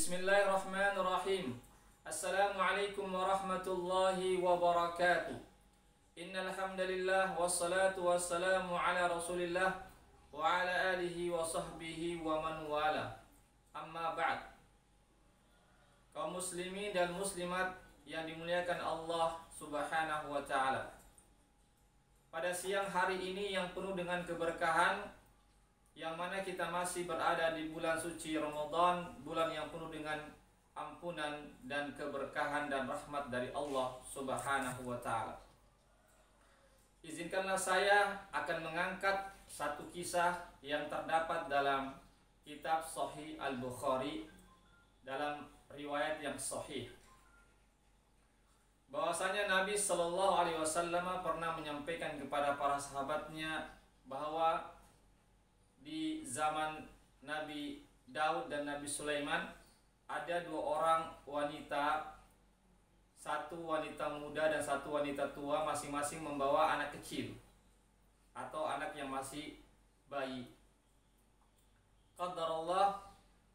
Bismillahirrahmanirrahim. Assalamualaikum warahmatullahi wabarakatuh. Innal hamdalillah wassalatu wassalamu ala Rasulillah wa ala alihi wa sahbihi wa man wala. Amma ba'd. Kaum muslimin dan muslimat yang dimuliakan Allah Subhanahu wa taala. Pada siang hari ini yang penuh dengan keberkahan, yang mana kita masih berada di bulan suci Ramadan, bulan yang penuh dengan ampunan dan keberkahan dan rahmat dari Allah Subhanahu wa taala. Izinkanlah saya akan mengangkat satu kisah yang terdapat dalam kitab Sahih Al-Bukhari, dalam riwayat yang sahih, bahwasanya Nabi Shallallahu Alaihi Wasallam pernah menyampaikan kepada para sahabatnya bahwa di zaman Nabi Daud dan Nabi Sulaiman ada dua orang wanita, satu wanita muda dan satu wanita tua, masing-masing membawa anak kecil atau anak yang masih bayi. Qadarullah,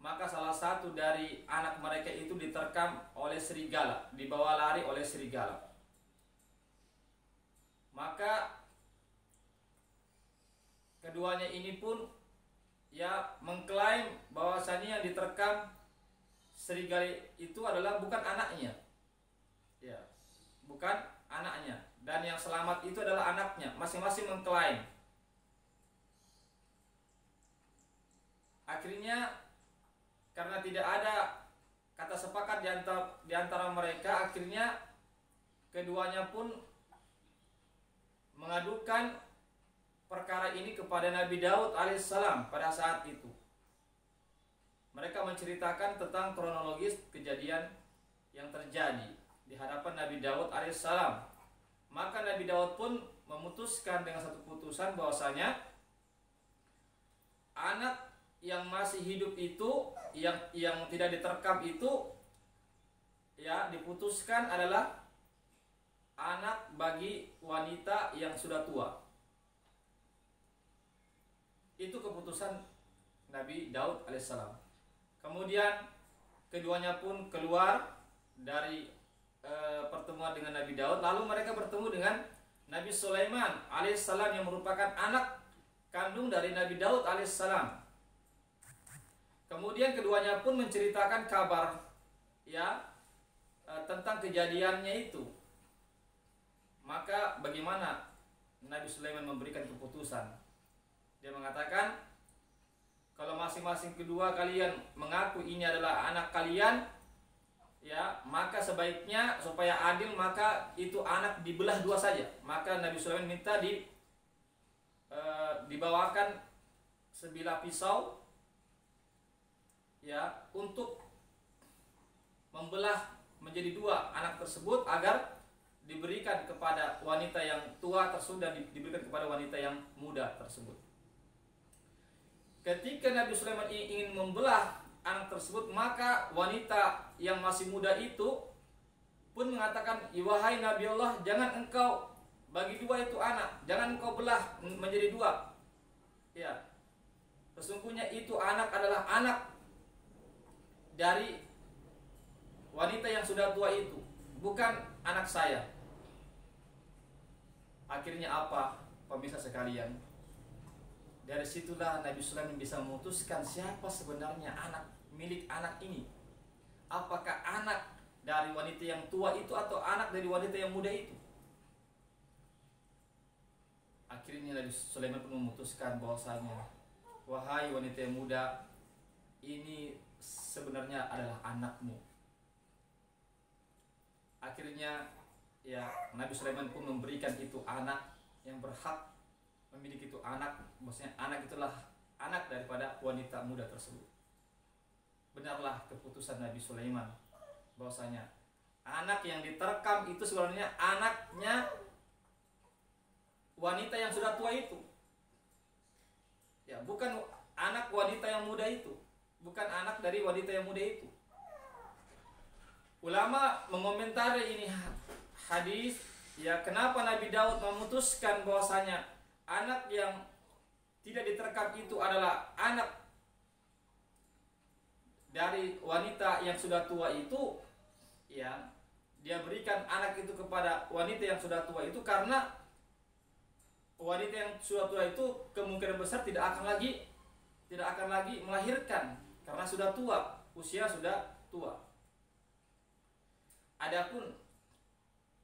maka salah satu dari anak mereka itu diterkam oleh serigala, dibawa lari oleh serigala. Maka keduanya ini pun mengklaim bahwasannya yang diterkam serigala itu adalah bukan anaknya, bukan anaknya, dan yang selamat itu adalah anaknya. Masing-masing mengklaim. Akhirnya karena tidak ada kata sepakat di antara mereka, akhirnya keduanya pun mengadukan perkara ini kepada Nabi Daud alaihissalam pada saat itu. Mereka menceritakan tentang kronologis kejadian yang terjadi di hadapan Nabi Daud alaihissalam. Maka Nabi Daud pun memutuskan dengan satu putusan bahwasanya anak yang masih hidup itu, yang tidak diterkam itu, diputuskan adalah anak bagi wanita yang sudah tua. Itu keputusan Nabi Daud alaihissalam. Kemudian keduanya pun keluar dari pertemuan dengan Nabi Daud. Lalu mereka bertemu dengan Nabi Sulaiman alaihissalam yang merupakan anak kandung dari Nabi Daud alaihissalam. Kemudian keduanya pun menceritakan kabar tentang kejadiannya itu. Maka bagaimana Nabi Sulaiman memberikan keputusan? Dia mengatakan, kalau masing-masing kedua kalian mengaku ini adalah anak kalian, maka sebaiknya supaya adil, maka itu anak dibelah dua saja. Maka Nabi Sulaiman minta dibawakan sebilah pisau, untuk membelah menjadi dua anak tersebut agar diberikan kepada wanita yang tua tersebut dan diberikan kepada wanita yang muda tersebut. Ketika Nabi Sulaiman ingin membelah anak tersebut, maka wanita yang masih muda itu pun mengatakan, wahai Nabi Allah, jangan engkau bagi dua itu anak, jangan engkau belah menjadi dua. Sesungguhnya itu anak adalah anak dari wanita yang sudah tua itu, bukan anak saya. Akhirnya apa, pemirsa sekalian? Dari situlah Nabi Sulaiman bisa memutuskan siapa sebenarnya anak milik anak ini. Apakah anak dari wanita yang tua itu atau anak dari wanita yang muda itu? Akhirnya Nabi Sulaiman pun memutuskan bahwasanya, wahai wanita yang muda, ini sebenarnya adalah anakmu. Akhirnya Nabi Sulaiman pun memberikan itu anak yang berhak memiliki itu anak, maksudnya anak itulah anak daripada wanita muda tersebut. Benarlah keputusan Nabi Sulaiman bahwasanya anak yang diterkam itu sebenarnya anaknya wanita yang sudah tua itu. Bukan anak wanita yang muda itu, bukan anak dari wanita yang muda itu. Ulama mengomentari ini hadis, kenapa Nabi Daud memutuskan bahwasanya anak yang tidak diterkam itu adalah anak dari wanita yang sudah tua itu, ya, dia berikan anak itu kepada wanita yang sudah tua itu karena wanita yang sudah tua itu kemungkinan besar tidak akan lagi melahirkan karena sudah tua, usia sudah tua. Adapun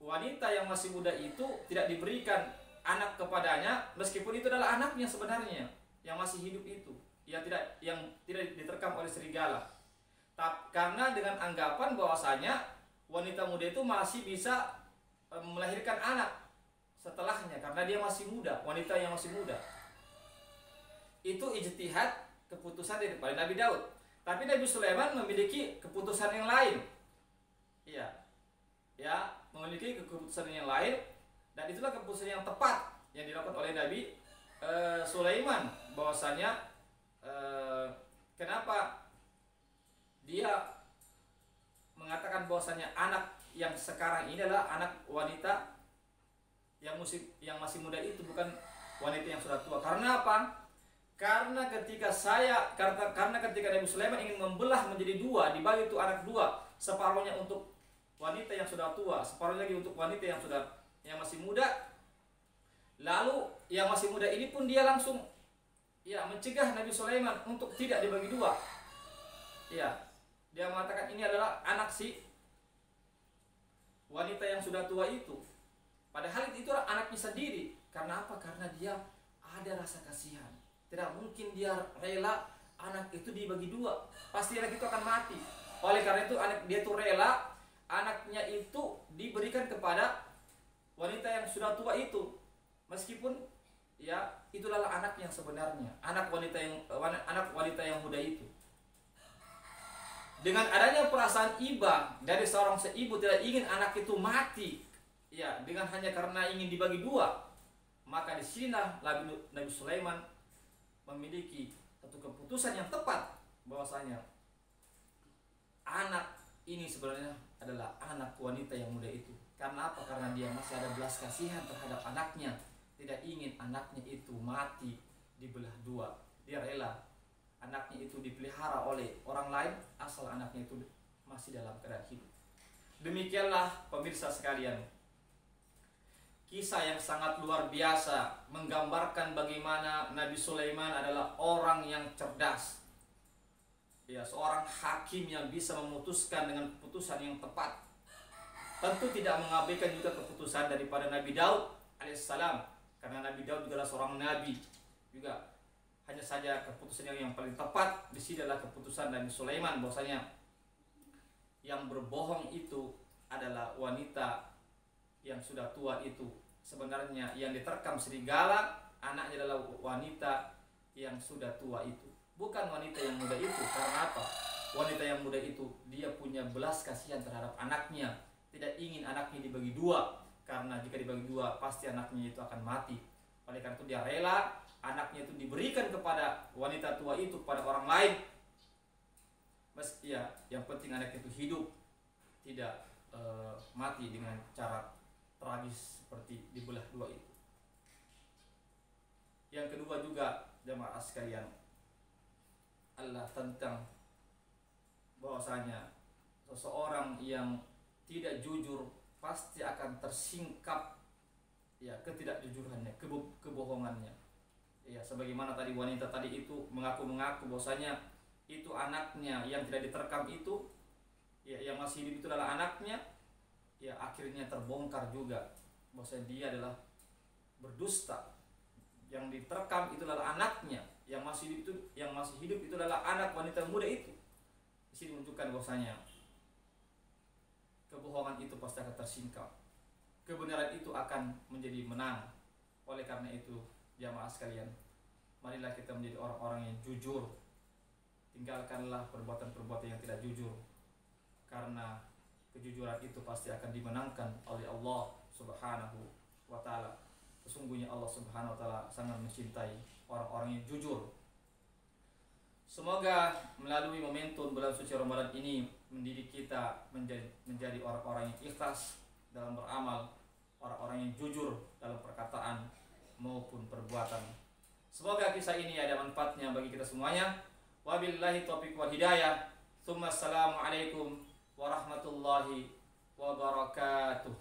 wanita yang masih muda itu tidak diberikan anak kepadanya meskipun itu adalah anaknya sebenarnya yang masih hidup itu, yang tidak diterkam oleh serigala. Karena dengan anggapan bahwasanya wanita muda itu masih bisa melahirkan anak setelahnya karena dia masih muda, wanita yang masih muda. Itu ijtihad keputusan daripada Nabi Daud. Tapi Nabi Sulaiman memiliki keputusan yang lain. Ya, memiliki keputusan yang lain, dan itulah keputusan yang tepat yang dilakukan oleh Nabi Sulaiman, bahwasanya kenapa dia mengatakan bahwasanya anak yang sekarang ini adalah anak wanita yang masih muda itu, bukan wanita yang sudah tua. Karena apa? Karena ketika Nabi Sulaiman ingin membelah menjadi dua, dibagi itu anak dua, separuhnya untuk wanita yang sudah tua, separuh lagi untuk wanita yang masih muda. Lalu yang masih muda ini pun dia langsung mencegah Nabi Sulaiman untuk tidak dibagi dua. Dia mengatakan ini adalah anak si wanita yang sudah tua itu. Padahal itu adalah anaknya sendiri. Karena apa? Karena dia ada rasa kasihan. Tidak mungkin dia rela anak itu dibagi dua. Pasti anak itu akan mati. Oleh karena itu anak dia itu rela anaknya itu diberikan kepada wanita yang sudah tua itu, meskipun itulah anak yang sebenarnya, anak wanita yang muda itu. Dengan adanya perasaan iba dari seorang ibu tidak ingin anak itu mati, dengan hanya karena ingin dibagi dua, maka di sini Nabi Sulaiman memiliki satu keputusan yang tepat bahwasanya anak ini sebenarnya adalah anak wanita yang muda itu. Karena apa? Karena dia masih ada belas kasihan terhadap anaknya, tidak ingin anaknya itu mati dibelah dua. Dia rela anaknya itu dipelihara oleh orang lain asal anaknya itu masih dalam keadaan hidup. Demikianlah pemirsa sekalian, kisah yang sangat luar biasa menggambarkan bagaimana Nabi Sulaiman adalah orang yang cerdas. Seorang hakim yang bisa memutuskan dengan keputusan yang tepat. Tentu tidak mengabaikan juga keputusan daripada Nabi Daud alaihissalam, karena Nabi Daud juga adalah seorang nabi juga. Hanya saja keputusan yang paling tepat di sini adalah keputusan Nabi Sulaiman, bahwasanya yang berbohong itu adalah wanita yang sudah tua itu. Sebenarnya yang diterkam serigala anaknya adalah wanita yang sudah tua itu, bukan wanita yang muda itu. Karena apa? Wanita yang muda itu dia punya belas kasihan terhadap anaknya, tidak ingin anaknya dibagi dua, karena jika dibagi dua pasti anaknya itu akan mati. Oleh karena itu dia rela anaknya itu diberikan kepada wanita tua itu, kepada orang lain. Yang penting anaknya itu hidup, tidak mati dengan cara tragis seperti dibelah dua itu. Yang kedua juga jemaah sekalian, Allah tentang bahwasanya seseorang yang tidak jujur pasti akan tersingkap ketidakjujurannya, kebohongannya. Sebagaimana tadi wanita tadi itu mengaku bahwasanya itu anaknya yang tidak diterkam itu, yang masih hidup itu adalah anaknya. Akhirnya terbongkar juga bahwasanya dia adalah berdusta. Yang diterkam itu adalah anaknya, yang masih hidup itu adalah anak wanita muda itu. Di sini menunjukkan bahwasanya kebohongan itu pasti akan tersingkap, kebenaran itu akan menjadi menang. Oleh karena itu jamaah sekalian, marilah kita menjadi orang-orang yang jujur. Tinggalkanlah perbuatan-perbuatan yang tidak jujur, karena kejujuran itu pasti akan dimenangkan oleh Allah Subhanahu wa ta'ala. Sesungguhnya Allah Subhanahu wa ta'ala sangat mencintai orang-orang yang jujur. Semoga melalui momentum bulan suci Ramadan ini mendidik kita menjadi orang-orang yang ikhlas dalam beramal, orang-orang yang jujur dalam perkataan maupun perbuatan. Semoga kisah ini ada manfaatnya bagi kita semuanya. Wabillahi taufiq wal hidayah. Assalamualaikum warahmatullahi wabarakatuh.